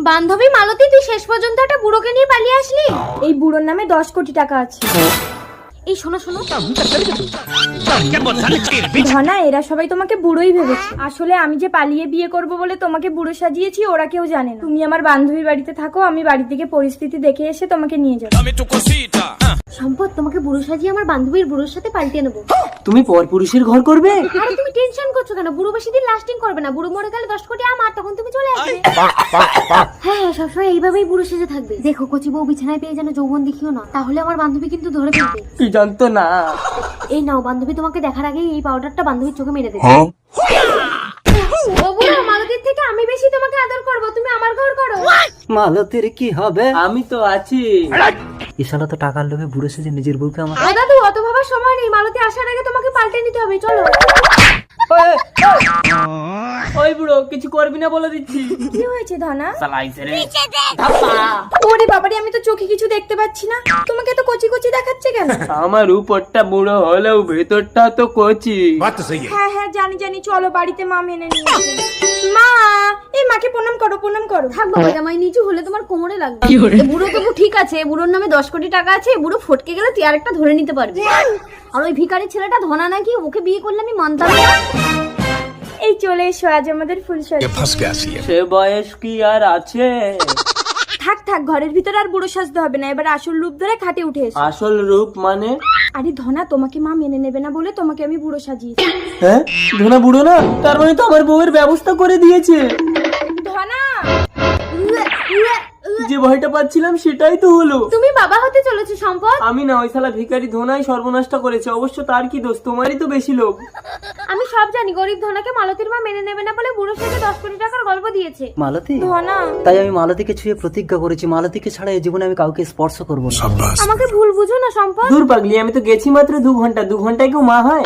বান্ধবী মালতী, তুই শেষ পর্যন্ত একটা বুড়োকে নিয়ে পালিয়ে আসলি। এই বুড়োর নামে 10 কোটি টাকা আছে। এই শোনো শোনো, ধনা, এরা সবাই তোমাকে বুড়োই ভেবেছে। আসলে আমি যে পালিয়ে বিয়ে করব বলে তোমাকে বুড়ো সাজিয়েছি ওরা কেউ জানে না। তুমি আমার বান্ধবীর বাড়িতে থাকো, আমি বাড়ি থেকে পরিস্থিতি দেখে এসে তোমাকে নিয়ে যাবো। সম্পদ, তোমাকে বুড়ো সাজিয়ে আমার বান্ধবীর বুড়োর সাথে পাল্টে নেবো। তুমি পরপুরুষের ঘর করবে? আরে তুমি টেনশন করছো কেন? বুড়ো বেশি দিন লাস্টিং করবে না। বুড়ো মরে গেলে 10 কোটি আমার, তখন তুমি চলে আসবে। হ্যাঁ, সবসময় এইভাবেই বুড়ো সেজে থাকবে। দেখো, কচি বউ বিছানায় পেয়ে যেন যৌবন দেখিও না, তাহলে আমার বান্ধবী কিন্তু ধরে ফেলবে। কি জানতো না। এই নাও, বান্ধবী তোমাকে দেখার আগেই এই পাউডারটা বান্ধবীর চোখে মেরে দেবে। ও বুড়ো, মালতীর থেকে আমি বেশি তোমাকে আদর করব, তুমি আমার ঘর করো। মালতীর কি হবে? আমি তো আছি। ইশালা তো টাকার লোভে বুড়ো সেজে নিজের বউকে আমার। ও দাদু, অত ভাবার সময় নেই। মালতী আসার আগে তোমাকে পাল্টে নিতে হবে, চলো। ওই বুড়ো, কিছু করবি না বলে দিচ্ছি। কি হয়েছে ধনা? ওরে বাবারে, আমি তো চোখে কিছু দেখতে পাচ্ছি না। তোমাকে তো কচি কচি দেখাচ্ছে কেন? আমার উপরটা বুড়ো হলেও ভেতরটা তো কচি। হ্যাঁ হ্যাঁ, জানি জানি, চলো বাড়িতে মা মেনে নিয়ে আসবে। মা, এই মাকে প্রণাম করো, প্রণাম করো। থাক বাবা, জামাই নিচু হলে তোমার কোমরে লাগবে। এ বুড়ো তবু ঠিক আছে, বুড়োর নামে 10 কোটি টাকা আছে। বুড়ো ফটকে গেলে তুই আরেকটা ধরে নিতে পারবি। আর ওই ভিখারি ছেলেটা ধনা নাকি, ওকে বিয়ে করলে আমি মানতাম না। এই চলে এসো, আজ আমাদের ফুলসজ্জা। সে বয়স কি আর আছে? থাক থাক, ঘরের ভিতরে আর বুড়ো সাজতে হবে না। এবার আসল রূপ ধরে খাটে উঠে এসো। আসল রূপ মানে? আরে ধনা, তোমাকে মা মেনে নেবে না বলে তোমাকে আমি বুড়ো সাজিয়েছি। হ্যাঁ, ধনা বুড়ো না, তার মানে তো আমার বউয়ের ব্যবস্থা করে দিয়েছে। ধনা, যে ভয়টা পাচ্ছিলাম সেটাই তো হলো। তুমি বাবা হতে চলেছো সম্পদ। আমি না, ওই শালা ভিখারি ধনাই সর্বনাশটা করেছে। অবশ্য তার কি দোষ? তোমারই তো বেশি লোক। আমি সব জানি, গরিব ধনাকে মালতীর মা মেনে নেবে না বলে বুড়ো সাথে 10 কোটি টাকার গল্প দিয়েছে। মালতী, ধনা, তাই আমি মালতীকে ছুঁয়ে প্রতিজ্ঞা করেছি, মালতীকে ছাড়া এই জীবনে আমি কাউকে স্পর্শ করবো না। আমাকে ভুল বুঝো না সম্পদ। দূর পাগলি, আমি তো গেছি মাত্র 2 ঘন্টা। 2 ঘন্টায় কেউ মা হয়?